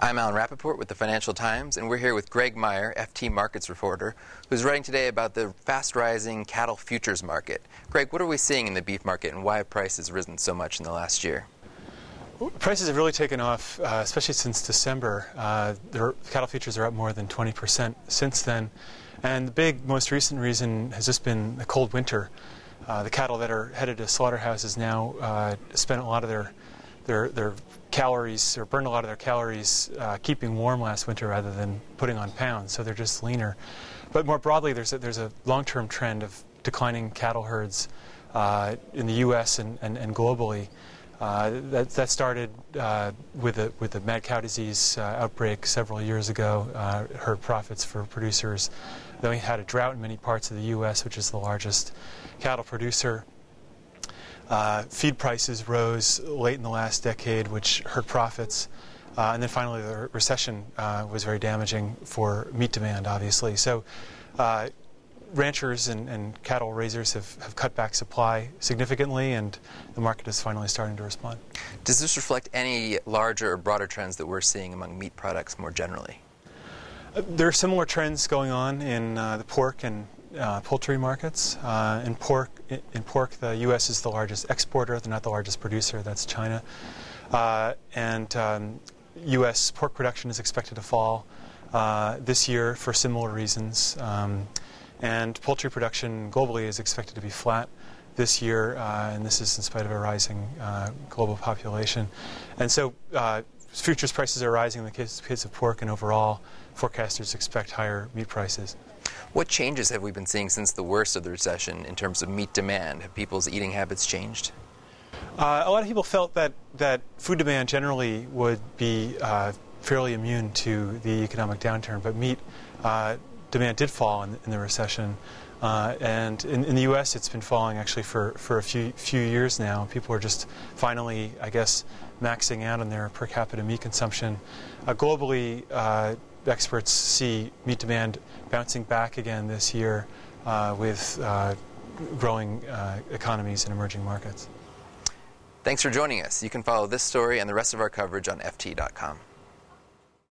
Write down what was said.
I'm Alan Rappaport with the Financial Times, and we're here with Greg Meyer, FT Markets reporter, who's writing today about the fast-rising cattle futures market. Greg, what are we seeing in the beef market, and why have prices risen so much in the last year? Prices have really taken off, especially since December. The cattle futures are up more than 20% since then. And the big, most recent reason has just been the cold winter. The cattle that are headed to slaughterhouses now spent a lot of their calories, or burned a lot of their calories keeping warm last winter rather than putting on pounds, so they're just leaner. But more broadly, there's a long-term trend of declining cattle herds in the U.S. and globally. That started with the mad cow disease outbreak several years ago, hurt profits for producers. Then we had a drought in many parts of the U.S., which is the largest cattle producer. Feed prices rose late in the last decade, which hurt profits. And then finally the recession was very damaging for meat demand, obviously. So ranchers and cattle raisers have cut back supply significantly, and the market is finally starting to respond. Does this reflect any larger or broader trends that we're seeing among meat products more generally? There are similar trends going on in the pork and poultry markets. In pork, the U.S. is the largest exporter. They're not the largest producer. That's China. U.S. pork production is expected to fall this year for similar reasons. And poultry production globally is expected to be flat this year, and this is in spite of a rising global population. And so futures prices are rising in the case of pork, and overall forecasters expect higher meat prices. What changes have we been seeing since the worst of the recession in terms of meat demand? Have people's eating habits changed? A lot of people felt that food demand generally would be fairly immune to the economic downturn, but meat demand did fall in the recession. And in the U.S. it's been falling actually for a few years now. People are just finally, I guess, maxing out on their per capita meat consumption. Globally, experts see meat demand bouncing back again this year with growing economies in emerging markets. Thanks for joining us. You can follow this story and the rest of our coverage on FT.com.